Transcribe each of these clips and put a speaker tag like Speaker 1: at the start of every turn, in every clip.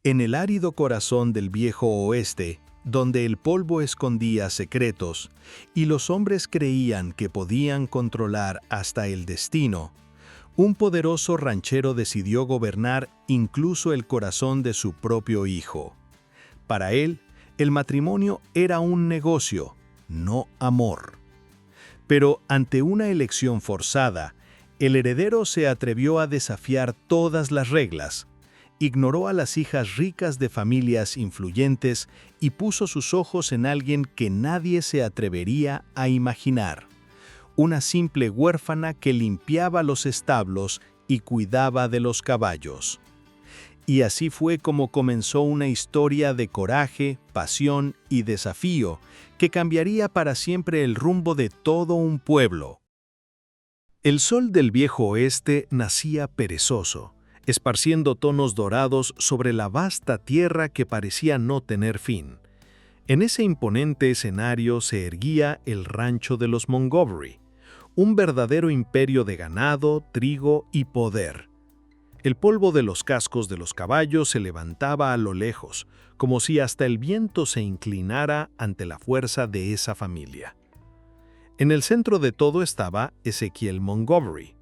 Speaker 1: En el árido corazón del viejo oeste, donde el polvo escondía secretos y los hombres creían que podían controlar hasta el destino, un poderoso ranchero decidió gobernar incluso el corazón de su propio hijo. Para él, el matrimonio era un negocio, no amor. Pero ante una elección forzada, el heredero se atrevió a desafiar todas las reglas. Ignoró a las hijas ricas de familias influyentes y puso sus ojos en alguien que nadie se atrevería a imaginar. Una simple huérfana que limpiaba los establos y cuidaba de los caballos. Y así fue como comenzó una historia de coraje, pasión y desafío que cambiaría para siempre el rumbo de todo un pueblo. El sol del viejo oeste nacía perezoso, esparciendo tonos dorados sobre la vasta tierra que parecía no tener fin. En ese imponente escenario se erguía el rancho de los Montgomery, un verdadero imperio de ganado, trigo y poder. El polvo de los cascos de los caballos se levantaba a lo lejos, como si hasta el viento se inclinara ante la fuerza de esa familia. En el centro de todo estaba Ezequiel Montgomery,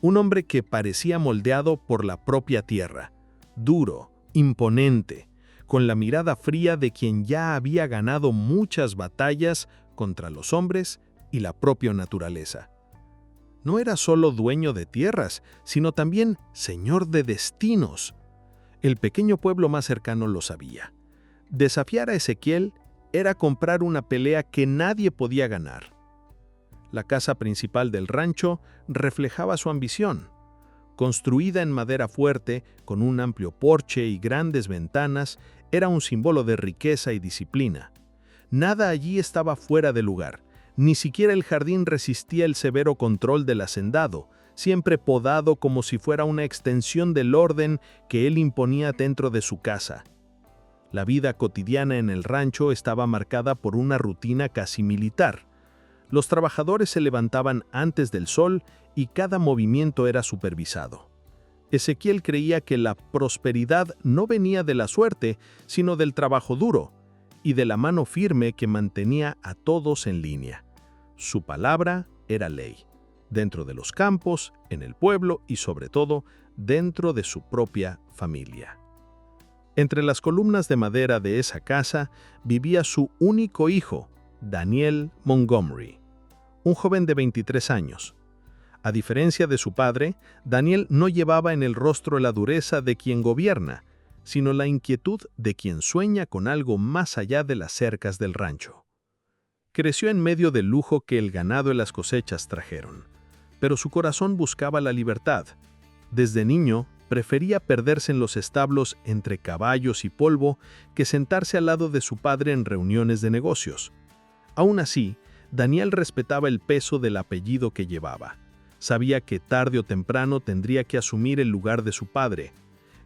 Speaker 1: un hombre que parecía moldeado por la propia tierra, duro, imponente, con la mirada fría de quien ya había ganado muchas batallas contra los hombres y la propia naturaleza. No era solo dueño de tierras, sino también señor de destinos. El pequeño pueblo más cercano lo sabía. Desafiar a Ezequiel era comprar una pelea que nadie podía ganar. La casa principal del rancho reflejaba su ambición. Construida en madera fuerte, con un amplio porche y grandes ventanas, era un símbolo de riqueza y disciplina. Nada allí estaba fuera de lugar. Ni siquiera el jardín resistía el severo control del hacendado, siempre podado como si fuera una extensión del orden que él imponía dentro de su casa. La vida cotidiana en el rancho estaba marcada por una rutina casi militar. Los trabajadores se levantaban antes del sol y cada movimiento era supervisado. Ezequiel creía que la prosperidad no venía de la suerte, sino del trabajo duro y de la mano firme que mantenía a todos en línea. Su palabra era ley, dentro de los campos, en el pueblo y sobre todo dentro de su propia familia. Entre las columnas de madera de esa casa vivía su único hijo, Daniel Montgomery, un joven de 23 años. A diferencia de su padre, Daniel no llevaba en el rostro la dureza de quien gobierna, sino la inquietud de quien sueña con algo más allá de las cercas del rancho. Creció en medio del lujo que el ganado y las cosechas trajeron, pero su corazón buscaba la libertad. Desde niño, prefería perderse en los establos entre caballos y polvo que sentarse al lado de su padre en reuniones de negocios. Aún así, Daniel respetaba el peso del apellido que llevaba. Sabía que tarde o temprano tendría que asumir el lugar de su padre.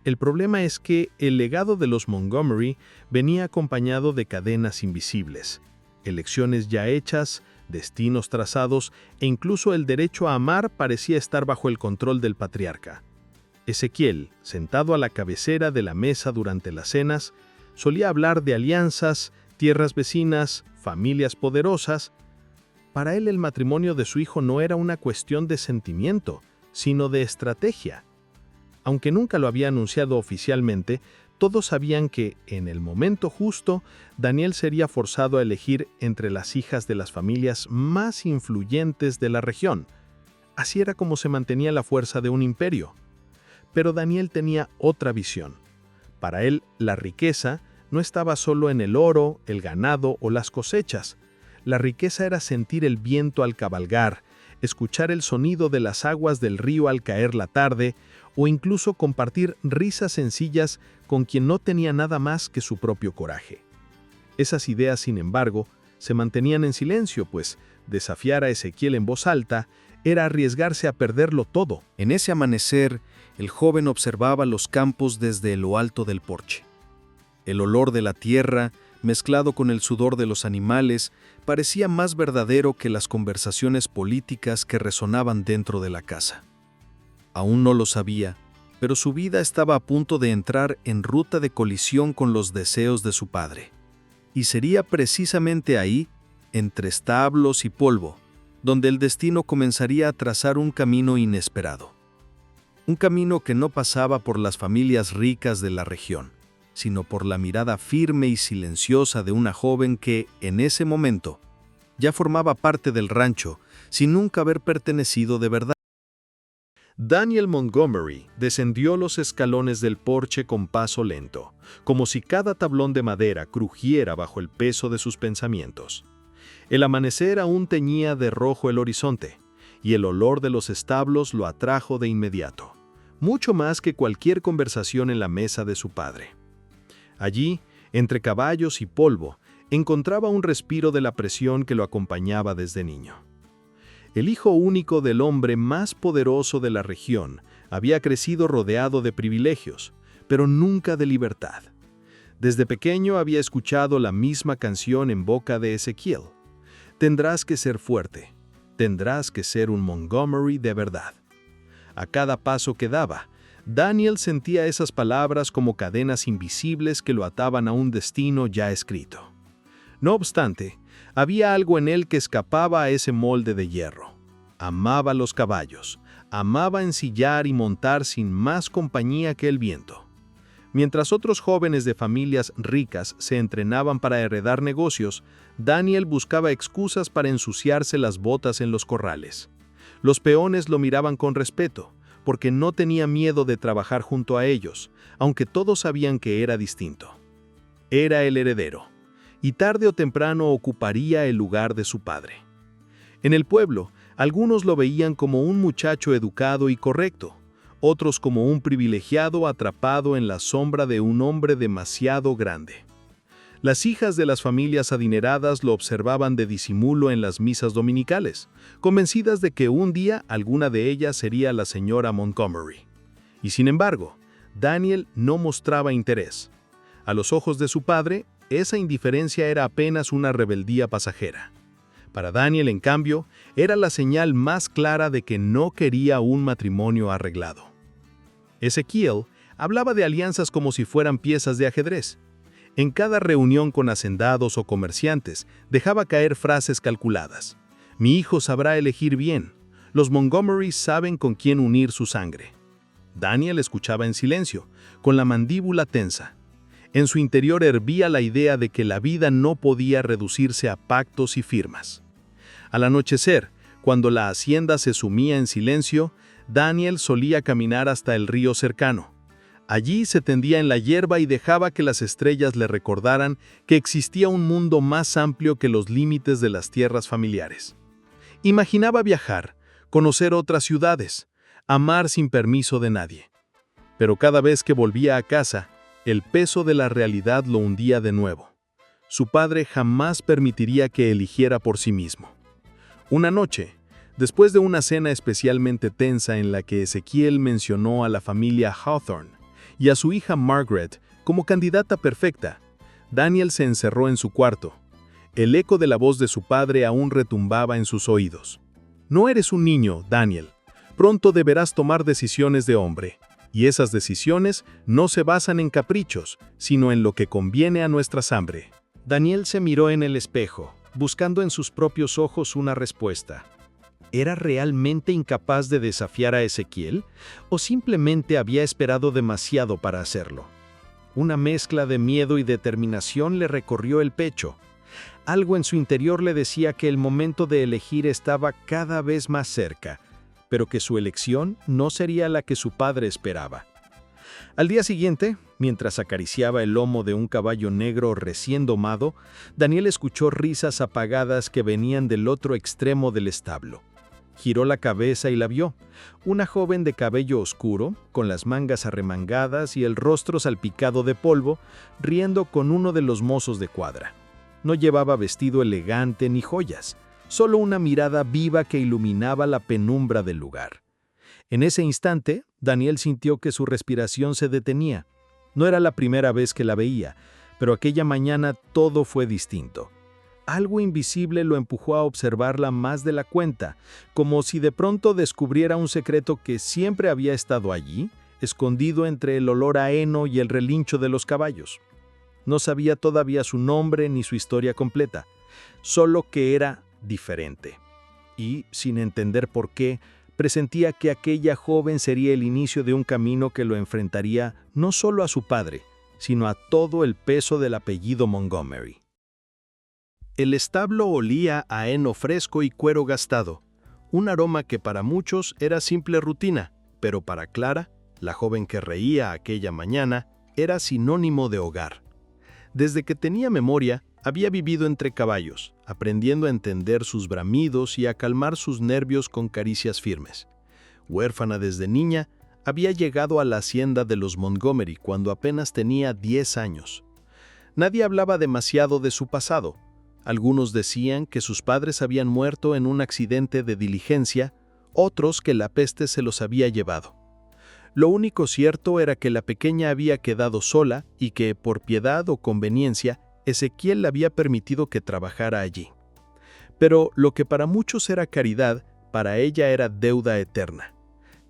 Speaker 1: El problema es que el legado de los Montgomery venía acompañado de cadenas invisibles, elecciones ya hechas, destinos trazados e incluso el derecho a amar parecía estar bajo el control del patriarca. Ezequiel, sentado a la cabecera de la mesa durante las cenas, solía hablar de alianzas, tierras vecinas, familias poderosas. Para él el matrimonio de su hijo no era una cuestión de sentimiento, sino de estrategia. Aunque nunca lo había anunciado oficialmente, todos sabían que, en el momento justo, Daniel sería forzado a elegir entre las hijas de las familias más influyentes de la región. Así era como se mantenía la fuerza de un imperio. Pero Daniel tenía otra visión. Para él, la riqueza no estaba solo en el oro, el ganado o las cosechas. La riqueza era sentir el viento al cabalgar, escuchar el sonido de las aguas del río al caer la tarde, o incluso compartir risas sencillas con quien no tenía nada más que su propio coraje. Esas ideas, sin embargo, se mantenían en silencio, pues desafiar a Ezequiel en voz alta era arriesgarse a perderlo todo.
Speaker 2: En ese amanecer, el joven observaba los campos desde lo alto del porche. El olor de la tierra, mezclado con el sudor de los animales, parecía más verdadero que las conversaciones políticas que resonaban dentro de la casa. Aún no lo sabía, pero su vida estaba a punto de entrar en ruta de colisión con los deseos de su padre. Y sería precisamente ahí, entre establos y polvo, donde el destino comenzaría a trazar un camino inesperado. Un camino que no pasaba por las familias ricas de la región, sino por la mirada firme y silenciosa de una joven que, en ese momento, ya formaba parte del rancho, sin nunca haber pertenecido de verdad.
Speaker 1: Daniel Montgomery descendió los escalones del porche con paso lento, como si cada tablón de madera crujiera bajo el peso de sus pensamientos. El amanecer aún teñía de rojo el horizonte, y el olor de los establos lo atrajo de inmediato, mucho más que cualquier conversación en la mesa de su padre. Allí, entre caballos y polvo, encontraba un respiro de la presión que lo acompañaba desde niño. El hijo único del hombre más poderoso de la región había crecido rodeado de privilegios, pero nunca de libertad. Desde pequeño había escuchado la misma canción en boca de Ezequiel: tendrás que ser fuerte, tendrás que ser un Montgomery de verdad. A cada paso que daba, Daniel sentía esas palabras como cadenas invisibles que lo ataban a un destino ya escrito. No obstante, había algo en él que escapaba a ese molde de hierro. Amaba los caballos, amaba ensillar y montar sin más compañía que el viento. Mientras otros jóvenes de familias ricas se entrenaban para heredar negocios, Daniel buscaba excusas para ensuciarse las botas en los corrales. Los peones lo miraban con respeto, porque no tenía miedo de trabajar junto a ellos, aunque todos sabían que era distinto. Era el heredero, y tarde o temprano ocuparía el lugar de su padre. En el pueblo, algunos lo veían como un muchacho educado y correcto, otros como un privilegiado atrapado en la sombra de un hombre demasiado grande. Las hijas de las familias adineradas lo observaban de disimulo en las misas dominicales, convencidas de que un día alguna de ellas sería la señora Montgomery. Y sin embargo, Daniel no mostraba interés. A los ojos de su padre, esa indiferencia era apenas una rebeldía pasajera. Para Daniel, en cambio, era la señal más clara de que no quería un matrimonio arreglado. Ezequiel hablaba de alianzas como si fueran piezas de ajedrez. En cada reunión con hacendados o comerciantes, dejaba caer frases calculadas. Mi hijo sabrá elegir bien. Los Montgomery saben con quién unir su sangre. Daniel escuchaba en silencio, con la mandíbula tensa. En su interior hervía la idea de que la vida no podía reducirse a pactos y firmas. Al anochecer, cuando la hacienda se sumía en silencio, Daniel solía caminar hasta el río cercano. Allí se tendía en la hierba y dejaba que las estrellas le recordaran que existía un mundo más amplio que los límites de las tierras familiares. Imaginaba viajar, conocer otras ciudades, amar sin permiso de nadie. Pero cada vez que volvía a casa, el peso de la realidad lo hundía de nuevo. Su padre jamás permitiría que eligiera por sí mismo. Una noche, después de una cena especialmente tensa en la que Ezequiel mencionó a la familia Hawthorne y a su hija Margaret como candidata perfecta, Daniel se encerró en su cuarto. El eco de la voz de su padre aún retumbaba en sus oídos. No eres un niño, Daniel. Pronto deberás tomar decisiones de hombre. Y esas decisiones no se basan en caprichos, sino en lo que conviene a nuestra sangre. Daniel se miró en el espejo, buscando en sus propios ojos una respuesta. ¿Era realmente incapaz de desafiar a Ezequiel? ¿O simplemente había esperado demasiado para hacerlo? Una mezcla de miedo y determinación le recorrió el pecho. Algo en su interior le decía que el momento de elegir estaba cada vez más cerca, pero que su elección no sería la que su padre esperaba. Al día siguiente, mientras acariciaba el lomo de un caballo negro recién domado, Daniel escuchó risas apagadas que venían del otro extremo del establo. Giró la cabeza y la vio, una joven de cabello oscuro, con las mangas arremangadas y el rostro salpicado de polvo, riendo con uno de los mozos de cuadra. No llevaba vestido elegante ni joyas, solo una mirada viva que iluminaba la penumbra del lugar. En ese instante, Daniel sintió que su respiración se detenía. No era la primera vez que la veía, pero aquella mañana todo fue distinto. Algo invisible lo empujó a observarla más de la cuenta, como si de pronto descubriera un secreto que siempre había estado allí, escondido entre el olor a heno y el relincho de los caballos. No sabía todavía su nombre ni su historia completa, solo que era diferente. Y, sin entender por qué, presentía que aquella joven sería el inicio de un camino que lo enfrentaría no solo a su padre, sino a todo el peso del apellido Montgomery. El establo olía a heno fresco y cuero gastado, un aroma que para muchos era simple rutina, pero para Clara, la joven que reía aquella mañana, era sinónimo de hogar. Desde que tenía memoria, había vivido entre caballos, aprendiendo a entender sus bramidos y a calmar sus nervios con caricias firmes. Huérfana desde niña, había llegado a la hacienda de los Montgomery cuando apenas tenía 10 años. Nadie hablaba demasiado de su pasado. Algunos decían que sus padres habían muerto en un accidente de diligencia, otros que la peste se los había llevado. Lo único cierto era que la pequeña había quedado sola y que, por piedad o conveniencia, Ezequiel le había permitido que trabajara allí. Pero lo que para muchos era caridad, para ella era deuda eterna.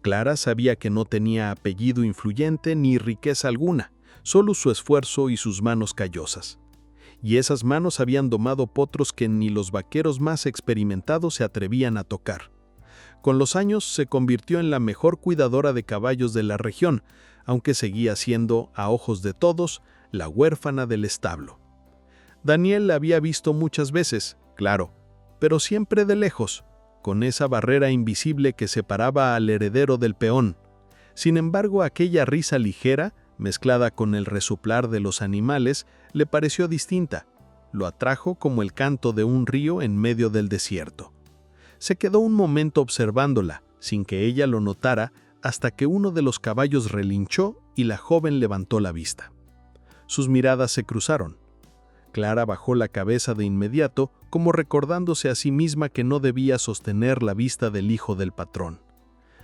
Speaker 1: Clara sabía que no tenía apellido influyente ni riqueza alguna, solo su esfuerzo y sus manos callosas. Y esas manos habían domado potros que ni los vaqueros más experimentados se atrevían a tocar. Con los años se convirtió en la mejor cuidadora de caballos de la región, aunque seguía siendo, a ojos de todos, la huérfana del establo. Daniel la había visto muchas veces, claro, pero siempre de lejos, con esa barrera invisible que separaba al heredero del peón. Sin embargo, aquella risa ligera, mezclada con el resoplar de los animales, le pareció distinta. Lo atrajo como el canto de un río en medio del desierto. Se quedó un momento observándola, sin que ella lo notara, hasta que uno de los caballos relinchó y la joven levantó la vista. Sus miradas se cruzaron. Clara bajó la cabeza de inmediato, como recordándose a sí misma que no debía sostener la vista del hijo del patrón.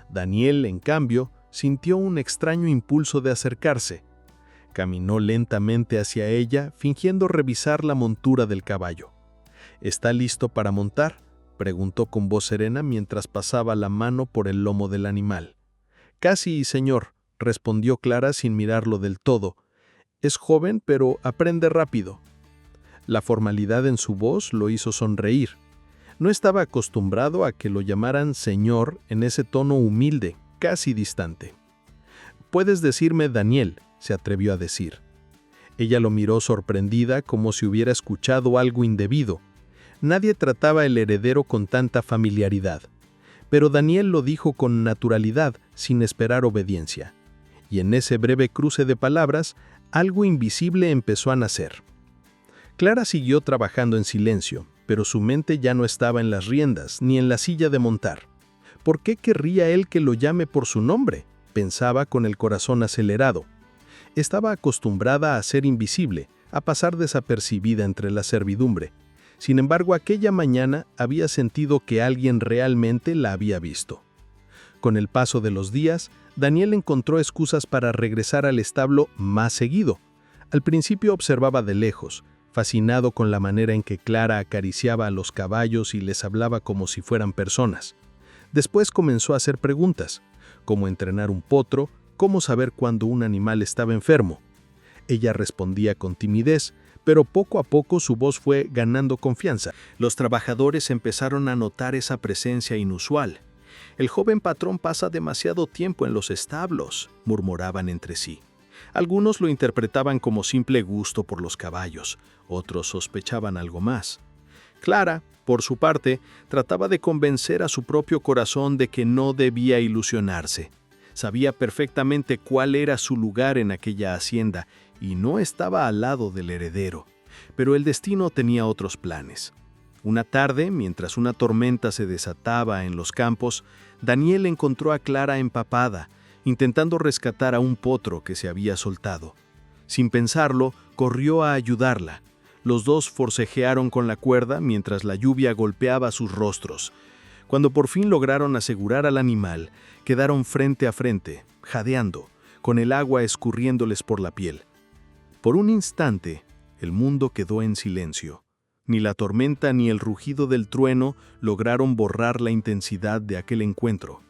Speaker 1: Daniel, en cambio, sintió un extraño impulso de acercarse. Caminó lentamente hacia ella, fingiendo revisar la montura del caballo. «¿Está listo para montar?», preguntó con voz serena mientras pasaba la mano por el lomo del animal. «Casi, señor», respondió Clara sin mirarlo del todo. «Es joven, pero aprende rápido». La formalidad en su voz lo hizo sonreír. No estaba acostumbrado a que lo llamaran señor en ese tono humilde, casi distante. «Puedes decirme Daniel», se atrevió a decir. Ella lo miró sorprendida, como si hubiera escuchado algo indebido. Nadie trataba el heredero con tanta familiaridad. Pero Daniel lo dijo con naturalidad, sin esperar obediencia. Y en ese breve cruce de palabras, algo invisible empezó a nacer. Clara siguió trabajando en silencio, pero su mente ya no estaba en las riendas, ni en la silla de montar. ¿Por qué querría él que lo llame por su nombre?, pensaba con el corazón acelerado. Estaba acostumbrada a ser invisible, a pasar desapercibida entre la servidumbre. Sin embargo, aquella mañana había sentido que alguien realmente la había visto. Con el paso de los días, Daniel encontró excusas para regresar al establo más seguido. Al principio observaba de lejos, fascinado con la manera en que Clara acariciaba a los caballos y les hablaba como si fueran personas. Después comenzó a hacer preguntas: cómo entrenar un potro, cómo saber cuándo un animal estaba enfermo. Ella respondía con timidez, pero poco a poco su voz fue ganando confianza. Los trabajadores empezaron a notar esa presencia inusual. «El joven patrón pasa demasiado tiempo en los establos», murmuraban entre sí. Algunos lo interpretaban como simple gusto por los caballos, otros sospechaban algo más. Clara, por su parte, trataba de convencer a su propio corazón de que no debía ilusionarse. Sabía perfectamente cuál era su lugar en aquella hacienda y no estaba al lado del heredero. Pero el destino tenía otros planes. Una tarde, mientras una tormenta se desataba en los campos, Daniel encontró a Clara empapada, intentando rescatar a un potro que se había soltado. Sin pensarlo, corrió a ayudarla. Los dos forcejearon con la cuerda mientras la lluvia golpeaba sus rostros. Cuando por fin lograron asegurar al animal, quedaron frente a frente, jadeando, con el agua escurriéndoles por la piel. Por un instante, el mundo quedó en silencio. Ni la tormenta ni el rugido del trueno lograron borrar la intensidad de aquel encuentro.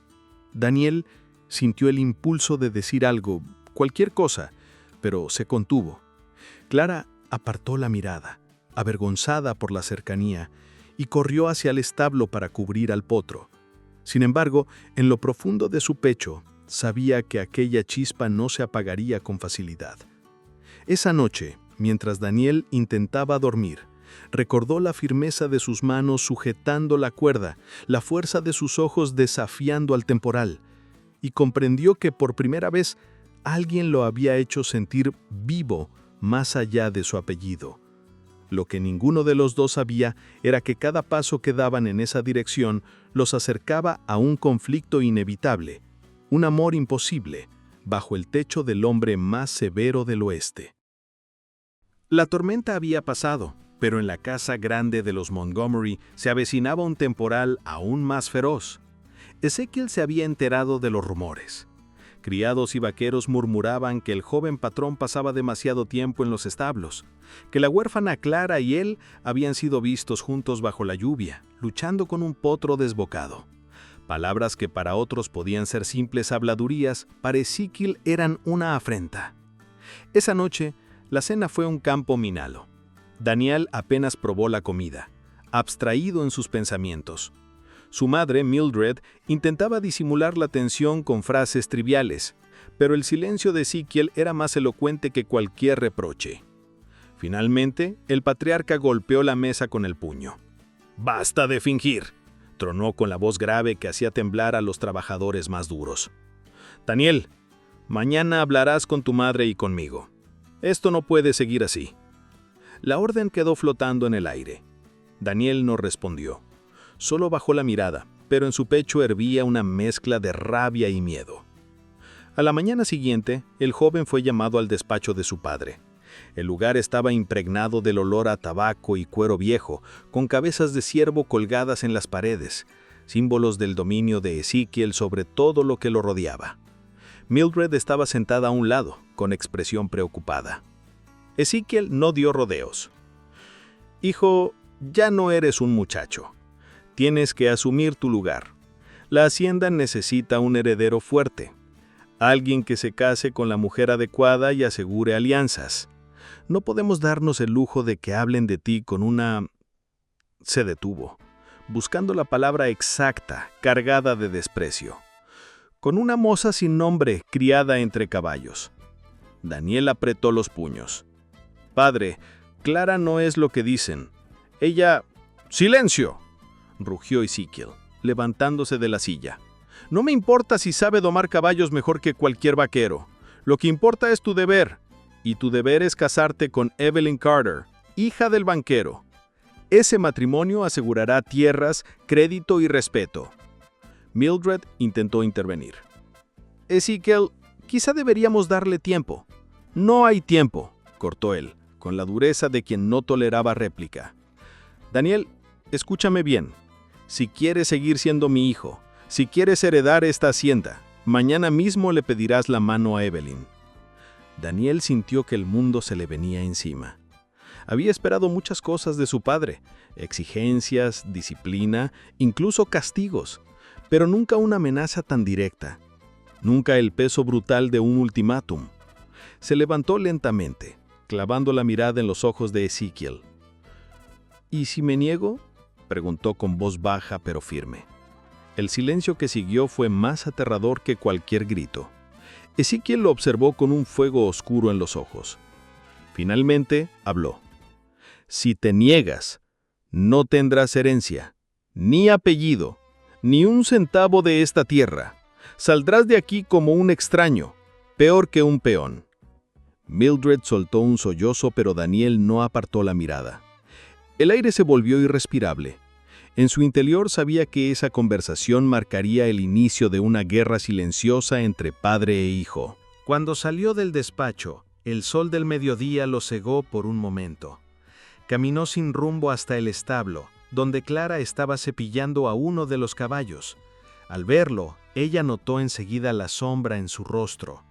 Speaker 1: Daniel Sintió el impulso de decir algo, cualquier cosa, pero se contuvo. Clara apartó la mirada, avergonzada por la cercanía, y corrió hacia el establo para cubrir al potro. Sin embargo, en lo profundo de su pecho, sabía que aquella chispa no se apagaría con facilidad. Esa noche, mientras Daniel intentaba dormir, recordó la firmeza de sus manos sujetando la cuerda, la fuerza de sus ojos desafiando al temporal, y comprendió que por primera vez alguien lo había hecho sentir vivo más allá de su apellido. Lo que ninguno de los dos sabía era que cada paso que daban en esa dirección los acercaba a un conflicto inevitable, un amor imposible, bajo el techo del hombre más severo del oeste. La tormenta había pasado, pero en la casa grande de los Montgomery se avecinaba un temporal aún más feroz. Ezekiel se había enterado de los rumores. Criados y vaqueros murmuraban que el joven patrón pasaba demasiado tiempo en los establos, que la huérfana Clara y él habían sido vistos juntos bajo la lluvia, luchando con un potro desbocado. Palabras que para otros podían ser simples habladurías, para Ezekiel eran una afrenta. Esa noche, la cena fue un campo minado. Daniel apenas probó la comida, abstraído en sus pensamientos. Su madre, Mildred, intentaba disimular la tensión con frases triviales, pero el silencio de Ezekiel era más elocuente que cualquier reproche. Finalmente, el patriarca golpeó la mesa con el puño. «¡Basta de fingir!», tronó con la voz grave que hacía temblar a los trabajadores más duros. «Daniel, mañana hablarás con tu madre y conmigo. Esto no puede seguir así». La orden quedó flotando en el aire. Daniel no respondió. Solo bajó la mirada, pero en su pecho hervía una mezcla de rabia y miedo. A la mañana siguiente, el joven fue llamado al despacho de su padre. El lugar estaba impregnado del olor a tabaco y cuero viejo, con cabezas de ciervo colgadas en las paredes, símbolos del dominio de Ezekiel sobre todo lo que lo rodeaba. Mildred estaba sentada a un lado, con expresión preocupada. Ezekiel no dio rodeos. «Hijo, ya no eres un muchacho. Tienes que asumir tu lugar. La hacienda necesita un heredero fuerte, alguien que se case con la mujer adecuada y asegure alianzas. No podemos darnos el lujo de que hablen de ti con una...». Se detuvo, buscando la palabra exacta, cargada de desprecio. «Con una moza sin nombre, criada entre caballos». Daniel apretó los puños. «Padre, Clara no es lo que dicen. Ella...». «¡Silencio!», rugió Ezekiel, levantándose de la silla. «No me importa si sabe domar caballos mejor que cualquier vaquero. Lo que importa es tu deber, y tu deber es casarte con Evelyn Carter, hija del banquero. Ese matrimonio asegurará tierras, crédito y respeto». Mildred intentó intervenir. «Ezekiel, quizá deberíamos darle tiempo». «No hay tiempo», cortó él, con la dureza de quien no toleraba réplica. «Daniel, escúchame bien. Si quieres seguir siendo mi hijo, si quieres heredar esta hacienda, mañana mismo le pedirás la mano a Evelyn». Daniel sintió que el mundo se le venía encima. Había esperado muchas cosas de su padre, exigencias, disciplina, incluso castigos, pero nunca una amenaza tan directa, nunca el peso brutal de un ultimátum. Se levantó lentamente, clavando la mirada en los ojos de Ezekiel. «¿Y si me niego?», preguntó con voz baja pero firme. El silencio que siguió fue más aterrador que cualquier grito. Ezekiel lo observó con un fuego oscuro en los ojos. Finalmente habló. «Si te niegas, no tendrás herencia, ni apellido, ni un centavo de esta tierra. Saldrás de aquí como un extraño, peor que un peón». Mildred soltó un sollozo, pero Daniel no apartó la mirada. El aire se volvió irrespirable. En su interior sabía que esa conversación marcaría el inicio de una guerra silenciosa entre padre e hijo. Cuando salió del despacho, el sol del mediodía lo cegó por un momento. Caminó sin rumbo hasta el establo, donde Clara estaba cepillando a uno de los caballos. Al verlo, ella notó enseguida la sombra en su rostro.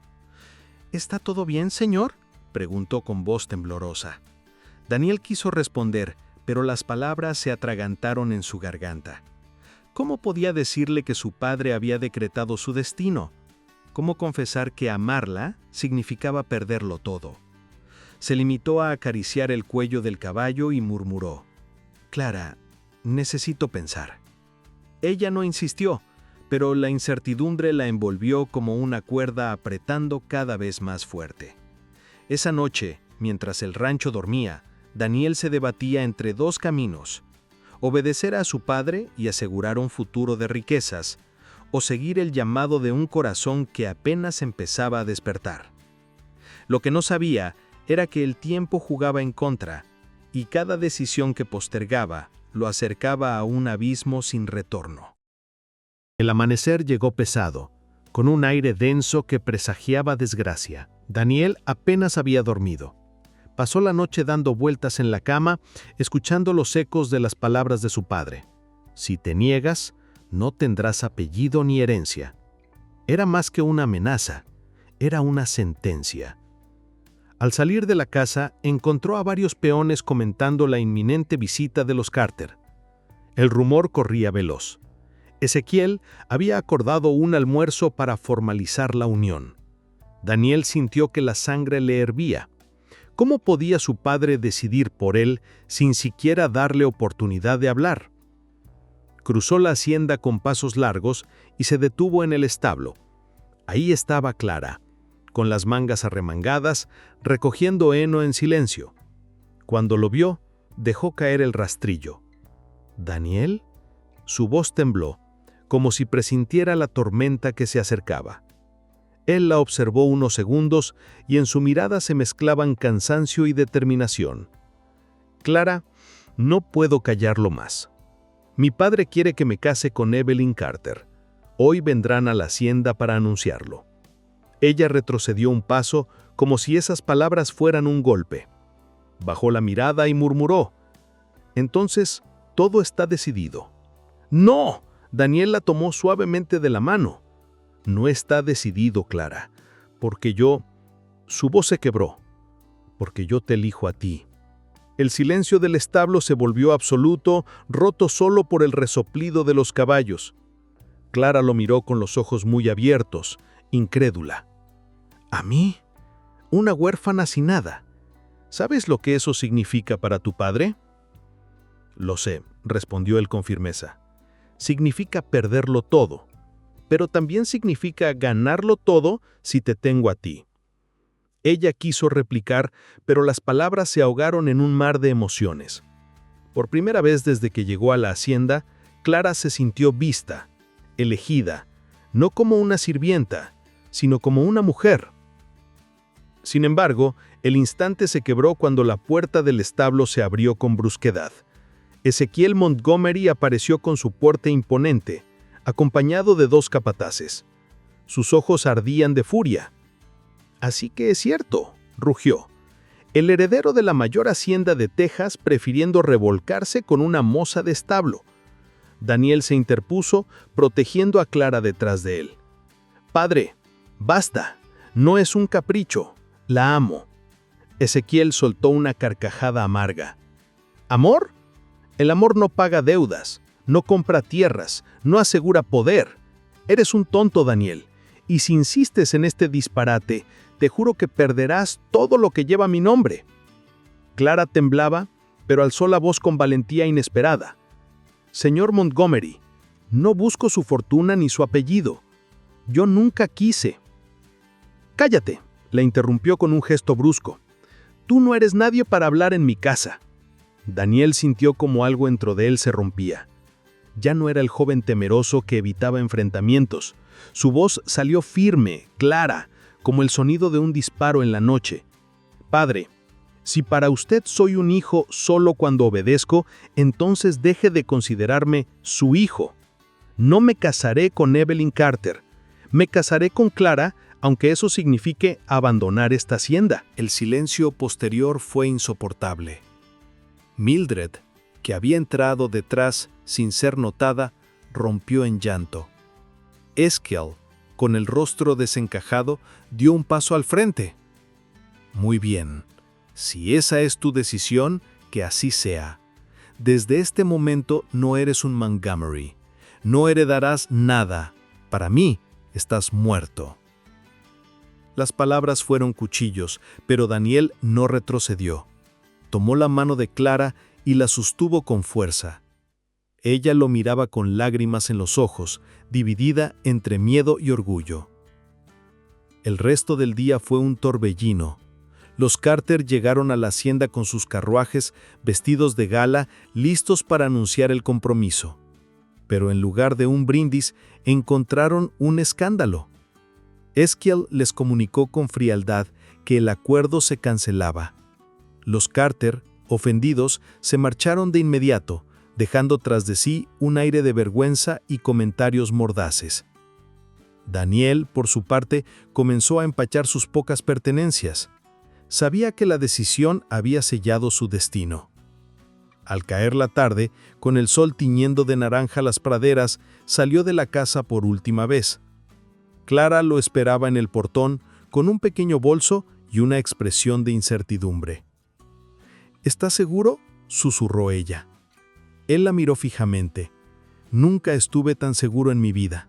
Speaker 1: «¿Está todo bien, señor?», preguntó con voz temblorosa. Daniel quiso responder, pero las palabras se atragantaron en su garganta. ¿Cómo podía decirle que su padre había decretado su destino? ¿Cómo confesar que amarla significaba perderlo todo? Se limitó a acariciar el cuello del caballo y murmuró: «Clara, necesito pensar». Ella no insistió, pero la incertidumbre la envolvió como una cuerda apretando cada vez más fuerte. Esa noche, mientras el rancho dormía, Daniel se debatía entre dos caminos: obedecer a su padre y asegurar un futuro de riquezas, o seguir el llamado de un corazón que apenas empezaba a despertar. Lo que no sabía era que el tiempo jugaba en contra, y cada decisión que postergaba lo acercaba a un abismo sin retorno. El amanecer llegó pesado, con un aire denso que presagiaba desgracia. Daniel apenas había dormido. Pasó la noche dando vueltas en la cama, escuchando los ecos de las palabras de su padre: «Si te niegas, no tendrás apellido ni herencia». Era más que una amenaza, era una sentencia. Al salir de la casa, encontró a varios peones comentando la inminente visita de los Carter. El rumor corría veloz. Ezequiel había acordado un almuerzo para formalizar la unión. Daniel sintió que la sangre le hervía. ¿Cómo podía su padre decidir por él sin siquiera darle oportunidad de hablar? Cruzó la hacienda con pasos largos y se detuvo en el establo. Ahí estaba Clara, con las mangas arremangadas, recogiendo heno en silencio. Cuando lo vio, dejó caer el rastrillo. «¿Daniel?». Su voz tembló, como si presintiera la tormenta que se acercaba. Él la observó unos segundos y en su mirada se mezclaban cansancio y determinación. «Clara, no puedo callarlo más. Mi padre quiere que me case con Evelyn Carter. Hoy vendrán a la hacienda para anunciarlo». Ella retrocedió un paso, como si esas palabras fueran un golpe. Bajó la mirada y murmuró: «Entonces, todo está decidido». «¡No!». Daniel la tomó suavemente de la mano. «No está decidido, Clara, porque yo…». Su voz se quebró. «Porque yo te elijo a ti». El silencio del establo se volvió absoluto, roto solo por el resoplido de los caballos. Clara lo miró con los ojos muy abiertos, incrédula. «¿A mí? Una huérfana sin nada. ¿Sabes lo que eso significa para tu padre?». «Lo sé», respondió él con firmeza. «Significa perderlo todo, pero también significa ganarlo todo si te tengo a ti». Ella quiso replicar, pero las palabras se ahogaron en un mar de emociones. Por primera vez desde que llegó a la hacienda, Clara se sintió vista, elegida, no como una sirvienta, sino como una mujer. Sin embargo, el instante se quebró cuando la puerta del establo se abrió con brusquedad. Ezequiel Montgomery apareció con su porte imponente, acompañado de dos capataces. Sus ojos ardían de furia. «Así que es cierto», rugió. «El heredero de la mayor hacienda de Texas prefiriendo revolcarse con una moza de establo». Daniel se interpuso, protegiendo a Clara detrás de él. «Padre, basta. No es un capricho. La amo». Ezequiel soltó una carcajada amarga. «¿Amor? El amor no paga deudas, no compra tierras, no asegura poder. Eres un tonto, Daniel, y si insistes en este disparate, te juro que perderás todo lo que lleva mi nombre». Clara temblaba, pero alzó la voz con valentía inesperada. «Señor Montgomery, no busco su fortuna ni su apellido. Yo nunca quise». «Cállate», la interrumpió con un gesto brusco. «Tú no eres nadie para hablar en mi casa». Daniel sintió como algo dentro de él se rompía. Ya no era el joven temeroso que evitaba enfrentamientos. Su voz salió firme, clara, como el sonido de un disparo en la noche. «Padre, si para usted soy un hijo solo cuando obedezco, entonces deje de considerarme su hijo. No me casaré con Evelyn Carter. Me casaré con Clara, aunque eso signifique abandonar esta hacienda». El silencio posterior fue insoportable. Mildred, que había entrado detrás sin ser notada, rompió en llanto. Ezequiel, con el rostro desencajado, dio un paso al frente. «Muy bien. Si esa es tu decisión, que así sea. Desde este momento no eres un Montgomery. No heredarás nada. Para mí, estás muerto». Las palabras fueron cuchillos, pero Daniel no retrocedió. Tomó la mano de Clara y la sostuvo con fuerza. Ella lo miraba con lágrimas en los ojos, dividida entre miedo y orgullo. El resto del día fue un torbellino. Los Carter llegaron a la hacienda con sus carruajes, vestidos de gala, listos para anunciar el compromiso. Pero en lugar de un brindis, encontraron un escándalo. Eskiel les comunicó con frialdad que el acuerdo se cancelaba. Los Carter, ofendidos, se marcharon de inmediato, dejando tras de sí un aire de vergüenza y comentarios mordaces. Daniel, por su parte, comenzó a empachar sus pocas pertenencias. Sabía que la decisión había sellado su destino. Al caer la tarde, con el sol tiñendo de naranja las praderas, salió de la casa por última vez. Clara lo esperaba en el portón, con un pequeño bolso y una expresión de incertidumbre. ¿Estás seguro?, susurró ella. Él la miró fijamente. Nunca estuve tan seguro en mi vida.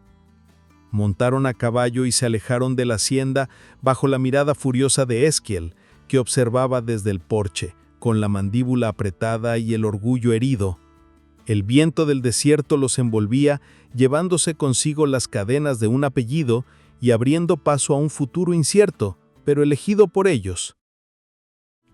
Speaker 1: Montaron a caballo y se alejaron de la hacienda bajo la mirada furiosa de Eskiel, que observaba desde el porche, con la mandíbula apretada y el orgullo herido. El viento del desierto los envolvía, llevándose consigo las cadenas de un apellido y abriendo paso a un futuro incierto, pero elegido por ellos.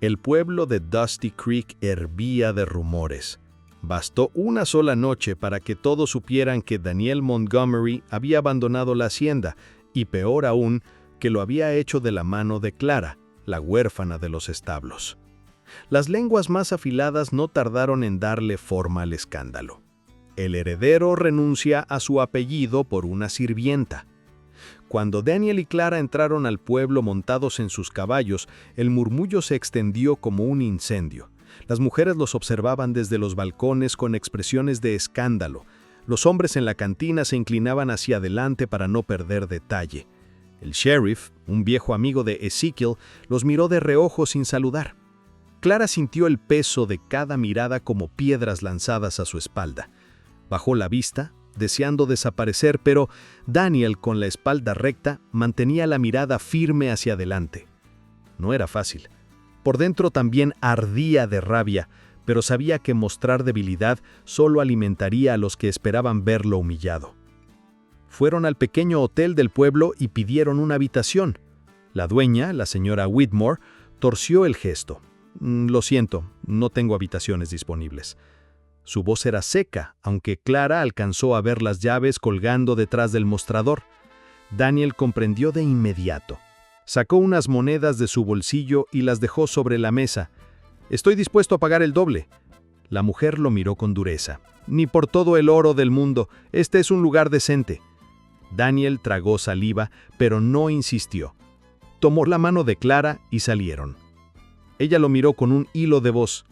Speaker 1: El pueblo de Dusty Creek hervía de rumores. Bastó una sola noche para que todos supieran que Daniel Montgomery había abandonado la hacienda, y peor aún, que lo había hecho de la mano de Clara, la huérfana de los establos. Las lenguas más afiladas no tardaron en darle forma al escándalo. El heredero renuncia a su apellido por una sirvienta. Cuando Daniel y Clara entraron al pueblo montados en sus caballos, el murmullo se extendió como un incendio. Las mujeres los observaban desde los balcones con expresiones de escándalo. Los hombres en la cantina se inclinaban hacia adelante para no perder detalle. El sheriff, un viejo amigo de Ezekiel, los miró de reojo sin saludar. Clara sintió el peso de cada mirada como piedras lanzadas a su espalda. Bajó la vista, deseando desaparecer, pero Daniel, con la espalda recta, mantenía la mirada firme hacia adelante. No era fácil. Por dentro también ardía de rabia, pero sabía que mostrar debilidad solo alimentaría a los que esperaban verlo humillado. Fueron al pequeño hotel del pueblo y pidieron una habitación. La dueña, la señora Whitmore, torció el gesto. Lo siento, no tengo habitaciones disponibles. Su voz era seca, aunque Clara alcanzó a ver las llaves colgando detrás del mostrador. Daniel comprendió de inmediato. Sacó unas monedas de su bolsillo y las dejó sobre la mesa. «Estoy dispuesto a pagar el doble». La mujer lo miró con dureza. «Ni por todo el oro del mundo, este es un lugar decente». Daniel tragó saliva, pero no insistió. Tomó la mano de Clara y salieron. Ella lo miró con un hilo de voz.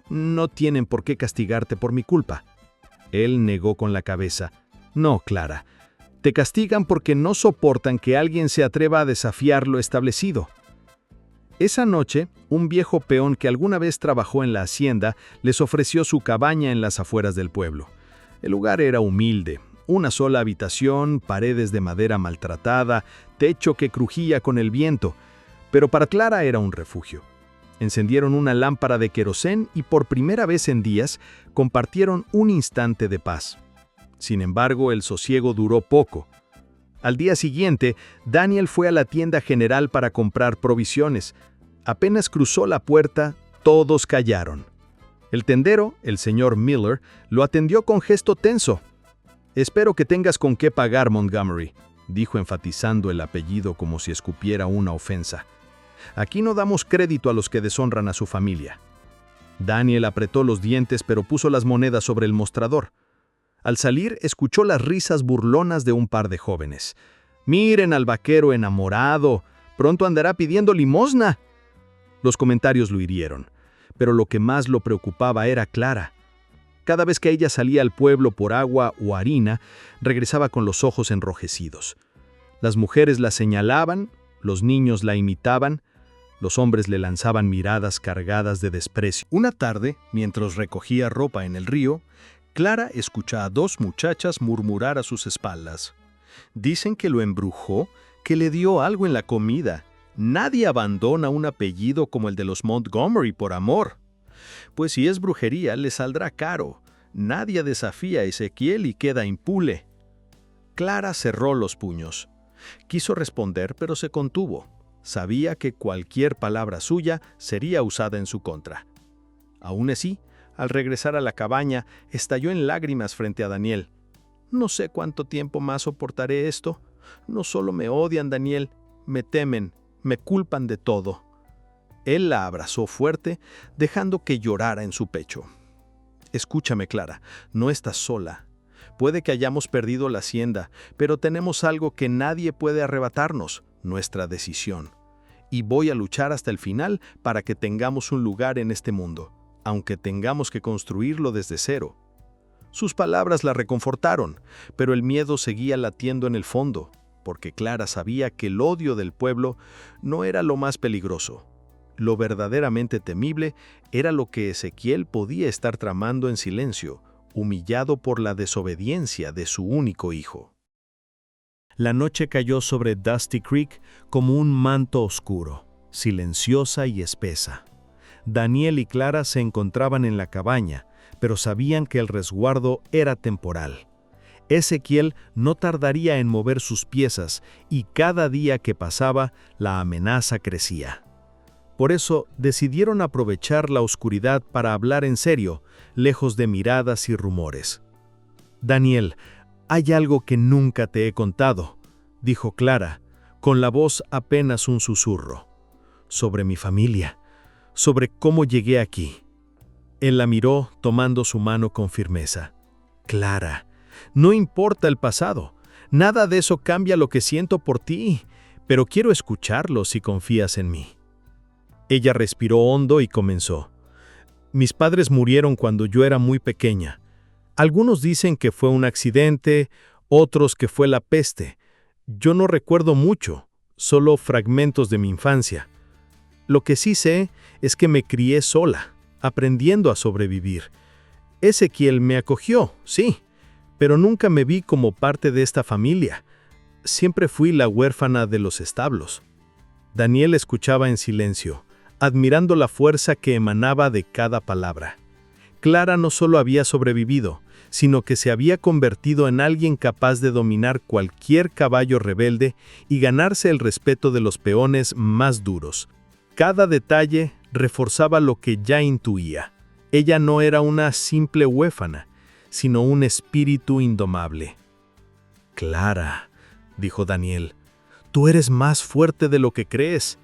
Speaker 1: «No tienen por qué castigarte por mi culpa». Él negó con la cabeza. «No, Clara. Te castigan porque no soportan que alguien se atreva a desafiar lo establecido». Esa noche, un viejo peón que alguna vez trabajó en la hacienda les ofreció su cabaña en las afueras del pueblo. El lugar era humilde. Una sola habitación, paredes de madera maltratada, techo que crujía con el viento. Pero para Clara era un refugio. Encendieron una lámpara de querosén y por primera vez en días compartieron un instante de paz. Sin embargo, el sosiego duró poco. Al día siguiente, Daniel fue a la tienda general para comprar provisiones. Apenas cruzó la puerta, todos callaron. El tendero, el señor Miller, lo atendió con gesto tenso. «Espero que tengas con qué pagar, Montgomery», dijo enfatizando el apellido como si escupiera una ofensa. «Aquí no damos crédito a los que deshonran a su familia». Daniel apretó los dientes pero puso las monedas sobre el mostrador. Al salir, escuchó las risas burlonas de un par de jóvenes. «Miren al vaquero enamorado, pronto andará pidiendo limosna». Los comentarios lo hirieron, pero lo que más lo preocupaba era Clara. Cada vez que ella salía al pueblo por agua o harina, regresaba con los ojos enrojecidos. Las mujeres la señalaban, los niños la imitaban, los hombres le lanzaban miradas cargadas de desprecio. Una tarde, mientras recogía ropa en el río, Clara escucha a dos muchachas murmurar a sus espaldas. Dicen que lo embrujó, que le dio algo en la comida, Nadie abandona un apellido como el de los Montgomery por amor. Pues si es brujería, le saldrá caro. Nadie desafía a Ezequiel y queda impune. Clara cerró los puños. Quiso responder, pero se contuvo. Sabía que cualquier palabra suya sería usada en su contra. Aún así, al regresar a la cabaña, estalló en lágrimas frente a Daniel. «No sé cuánto tiempo más soportaré esto. No solo me odian, Daniel, me temen, me culpan de todo». Él la abrazó fuerte, dejando que llorara en su pecho. «Escúchame, Clara, no estás sola. Puede que hayamos perdido la hacienda, pero tenemos algo que nadie puede arrebatarnos, nuestra decisión. Y voy a luchar hasta el final para que tengamos un lugar en este mundo, aunque tengamos que construirlo desde cero». Sus palabras la reconfortaron, pero el miedo seguía latiendo en el fondo, porque Clara sabía que el odio del pueblo no era lo más peligroso. Lo verdaderamente temible era lo que Ezequiel podía estar tramando en silencio, humillado por la desobediencia de su único hijo. La noche cayó sobre Dusty Creek como un manto oscuro, silenciosa y espesa. Daniel y Clara se encontraban en la cabaña, pero sabían que el resguardo era temporal. Ezequiel no tardaría en mover sus piezas y cada día que pasaba, la amenaza crecía. Por eso decidieron aprovechar la oscuridad para hablar en serio, lejos de miradas y rumores. «Daniel, hay algo que nunca te he contado», dijo Clara, con la voz apenas un susurro. «Sobre mi familia, sobre cómo llegué aquí». Él la miró tomando su mano con firmeza. «Clara, no importa el pasado, nada de eso cambia lo que siento por ti, pero quiero escucharlo si confías en mí». Ella respiró hondo y comenzó. «Mis padres murieron cuando yo era muy pequeña. Algunos dicen que fue un accidente, otros que fue la peste. Yo no recuerdo mucho, solo fragmentos de mi infancia. Lo que sí sé es que me crié sola, aprendiendo a sobrevivir. Ezequiel me acogió, sí, pero nunca me vi como parte de esta familia. Siempre fui la huérfana de los establos». Daniel escuchaba en silencio, admirando la fuerza que emanaba de cada palabra. Clara no solo había sobrevivido, sino que se había convertido en alguien capaz de dominar cualquier caballo rebelde y ganarse el respeto de los peones más duros. Cada detalle reforzaba lo que ya intuía. Ella no era una simple huérfana, sino un espíritu indomable. «Clara», dijo Daniel, «tú eres más fuerte de lo que crees,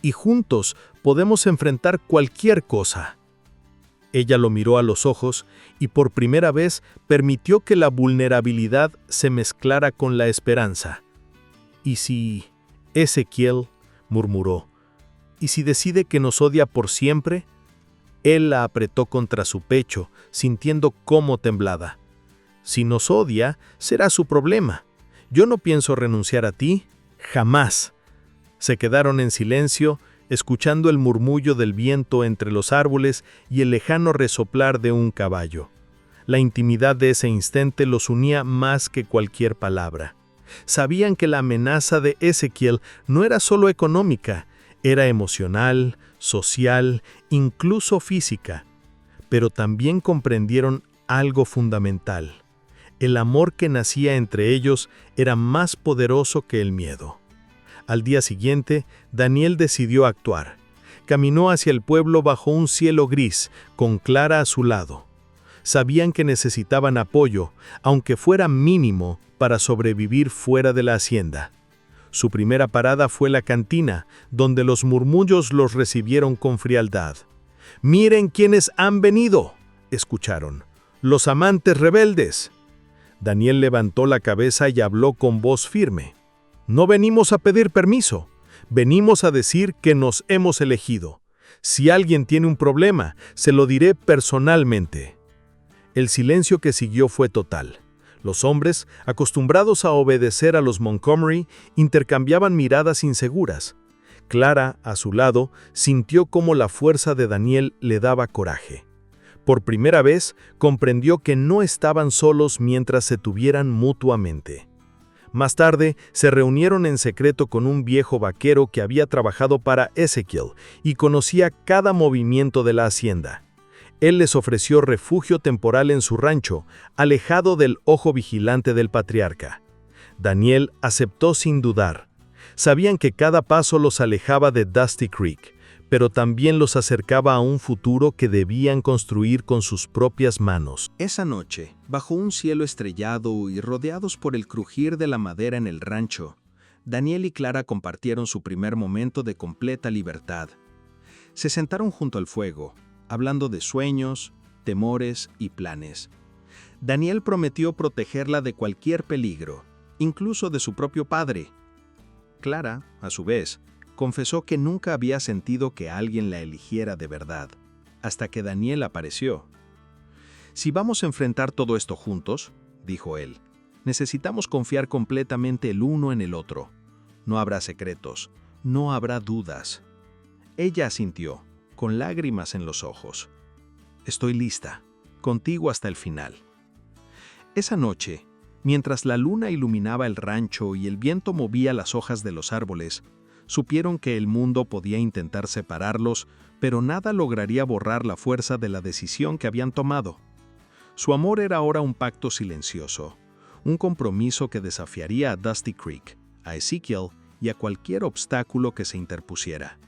Speaker 1: y juntos podemos enfrentar cualquier cosa». Ella lo miró a los ojos y por primera vez permitió que la vulnerabilidad se mezclara con la esperanza. «¿Y si Ezequiel?», murmuró. «¿Y si decide que nos odia por siempre?». Él la apretó contra su pecho, sintiendo cómo temblaba. «Si nos odia, será su problema. Yo no pienso renunciar a ti, jamás». Se quedaron en silencio, escuchando el murmullo del viento entre los árboles y el lejano resoplar de un caballo. La intimidad de ese instante los unía más que cualquier palabra. Sabían que la amenaza de Ezequiel no era solo económica, era emocional, social, incluso física. Pero también comprendieron algo fundamental. El amor que nacía entre ellos era más poderoso que el miedo. Al día siguiente, Daniel decidió actuar. Caminó hacia el pueblo bajo un cielo gris, con Clara a su lado. Sabían que necesitaban apoyo, aunque fuera mínimo, para sobrevivir fuera de la hacienda. Su primera parada fue la cantina, donde los murmullos los recibieron con frialdad. «¡Miren quiénes han venido!», escucharon. «¡Los amantes rebeldes!». Daniel levantó la cabeza y habló con voz firme. «No venimos a pedir permiso, venimos a decir que nos hemos elegido. Si alguien tiene un problema, se lo diré personalmente». El silencio que siguió fue total. Los hombres, acostumbrados a obedecer a los Montgomery, intercambiaban miradas inseguras. Clara, a su lado, sintió cómo la fuerza de Daniel le daba coraje. Por primera vez, comprendió que no estaban solos mientras se tuvieran mutuamente. Más tarde, se reunieron en secreto con un viejo vaquero que había trabajado para Ezequiel y conocía cada movimiento de la hacienda. Él les ofreció refugio temporal en su rancho, alejado del ojo vigilante del patriarca. Daniel aceptó sin dudar. Sabían que cada paso los alejaba de Dusty Creek, pero también los acercaba a un futuro que debían construir con sus propias manos.
Speaker 2: Esa noche, bajo un cielo estrellado y rodeados por el crujir de la madera en el rancho, Daniel y Clara compartieron su primer momento de completa libertad. Se sentaron junto al fuego, hablando de sueños, temores y planes. Daniel prometió protegerla de cualquier peligro, incluso de su propio padre. Clara, a su vez, confesó que nunca había sentido que alguien la eligiera de verdad, hasta que Daniel apareció. «Si vamos a enfrentar todo esto juntos», dijo él, «necesitamos confiar completamente el uno en el otro. No habrá secretos, no habrá dudas». Ella asintió, con lágrimas en los ojos. «Estoy lista, contigo hasta el final». Esa noche, mientras la luna iluminaba el rancho y el viento movía las hojas de los árboles, supieron que el mundo podía intentar separarlos, pero nada lograría borrar la fuerza de la decisión que habían tomado. Su amor era ahora un pacto silencioso, un compromiso que desafiaría a Dusty Creek, a Ezequiel y a cualquier obstáculo que se interpusiera.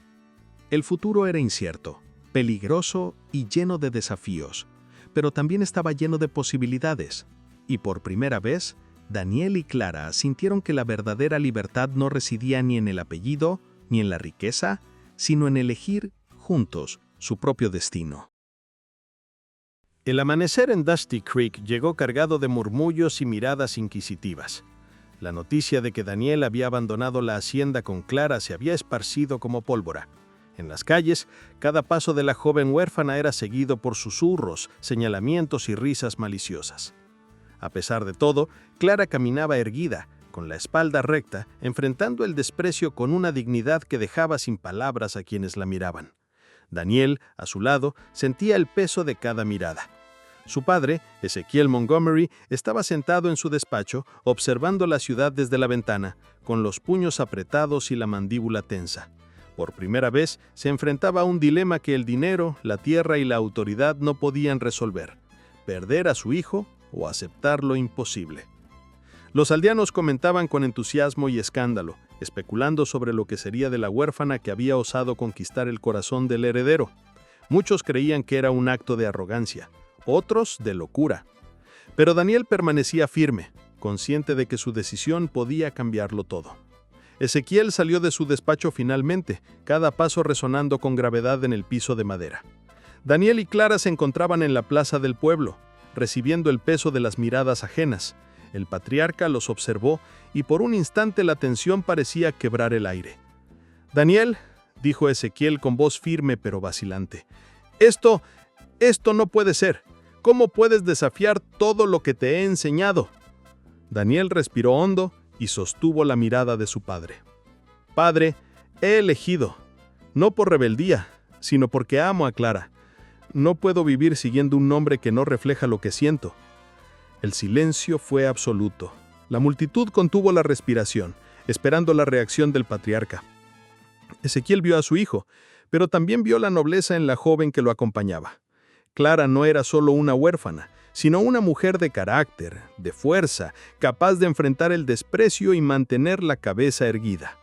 Speaker 2: El futuro era incierto, peligroso y lleno de desafíos, pero también estaba lleno de posibilidades, y por primera vez, Daniel y Clara sintieron que la verdadera libertad no residía ni en el apellido, ni en la riqueza, sino en elegir, juntos, su propio destino.
Speaker 1: El amanecer en Dusty Creek llegó cargado de murmullos y miradas inquisitivas. La noticia de que Daniel había abandonado la hacienda con Clara se había esparcido como pólvora. En las calles, cada paso de la joven huérfana era seguido por susurros, señalamientos y risas maliciosas. A pesar de todo, Clara caminaba erguida, con la espalda recta, enfrentando el desprecio con una dignidad que dejaba sin palabras a quienes la miraban. Daniel, a su lado, sentía el peso de cada mirada. Su padre, Ezequiel Montgomery, estaba sentado en su despacho, observando la ciudad desde la ventana, con los puños apretados y la mandíbula tensa. Por primera vez, se enfrentaba a un dilema que el dinero, la tierra y la autoridad no podían resolver: perder a su hijo o aceptar lo imposible. Los aldeanos comentaban con entusiasmo y escándalo, especulando sobre lo que sería de la huérfana que había osado conquistar el corazón del heredero. Muchos creían que era un acto de arrogancia, otros de locura. Pero Daniel permanecía firme, consciente de que su decisión podía cambiarlo todo. Ezequiel salió de su despacho finalmente, cada paso resonando con gravedad en el piso de madera. Daniel y Clara se encontraban en la plaza del pueblo, recibiendo el peso de las miradas ajenas. El patriarca los observó y por un instante la tensión parecía quebrar el aire. «Daniel», dijo Ezequiel con voz firme pero vacilante, Esto no puede ser. ¿Cómo puedes desafiar todo lo que te he enseñado?» Daniel respiró hondo y sostuvo la mirada de su padre. «Padre, he elegido, no por rebeldía, sino porque amo a Clara. No puedo vivir siguiendo un hombre que no refleja lo que siento». El silencio fue absoluto. La multitud contuvo la respiración, esperando la reacción del patriarca. Ezequiel vio a su hijo, pero también vio la nobleza en la joven que lo acompañaba. Clara no era solo una huérfana, sino una mujer de carácter, de fuerza, capaz de enfrentar el desprecio y mantener la cabeza erguida.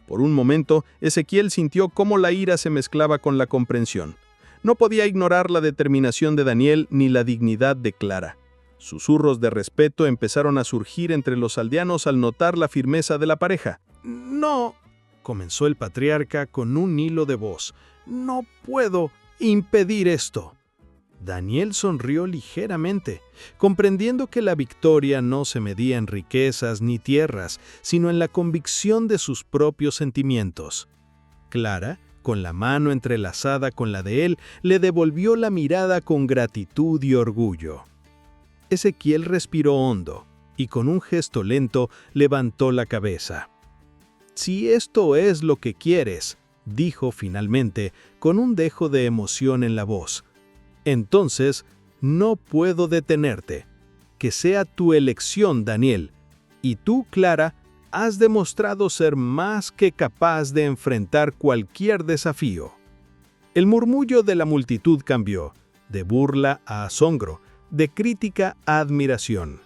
Speaker 1: Por un momento, Ezequiel sintió cómo la ira se mezclaba con la comprensión. No podía ignorar la determinación de Daniel ni la dignidad de Clara. Susurros de respeto empezaron a surgir entre los aldeanos al notar la firmeza de la pareja. «No», comenzó el patriarca con un hilo de voz, «no puedo impedir esto». Daniel sonrió ligeramente, comprendiendo que la victoria no se medía en riquezas ni tierras, sino en la convicción de sus propios sentimientos. Clara, con la mano entrelazada con la de él, le devolvió la mirada con gratitud y orgullo. Ezequiel respiró hondo y con un gesto lento levantó la cabeza. «Si esto es lo que quieres», dijo finalmente, con un dejo de emoción en la voz, «entonces no puedo detenerte. Que sea tu elección, Daniel. Y tú, Clara, has demostrado ser más que capaz de enfrentar cualquier desafío. El murmullo de la multitud cambió, de burla a asombro, de crítica a admiración.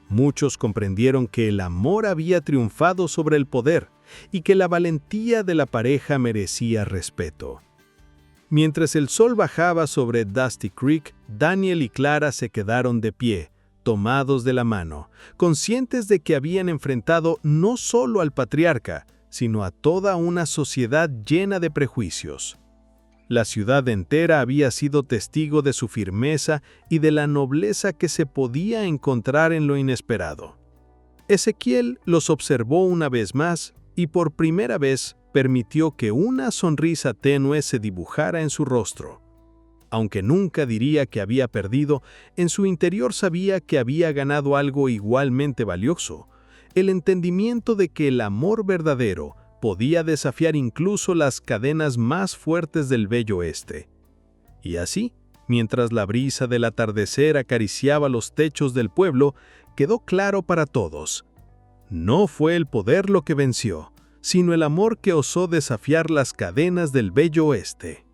Speaker 1: Muchos comprendieron que el amor había triunfado sobre el poder y que la valentía de la pareja merecía respeto. Mientras el sol bajaba sobre Dusty Creek, Daniel y Clara se quedaron de pie, tomados de la mano, conscientes de que habían enfrentado no solo al patriarca, sino a toda una sociedad llena de prejuicios. La ciudad entera había sido testigo de su firmeza y de la nobleza que se podía encontrar en lo inesperado. Ezequiel los observó una vez más y por primera vez permitió que una sonrisa tenue se dibujara en su rostro. Aunque nunca diría que había perdido, en su interior sabía que había ganado algo igualmente valioso: el entendimiento de que el amor verdadero podía desafiar incluso las cadenas más fuertes del Bello Oeste. Y así, mientras la brisa del atardecer acariciaba los techos del pueblo, quedó claro para todos: no fue el poder lo que venció, sino el amor que osó desafiar las cadenas del Bello Oeste.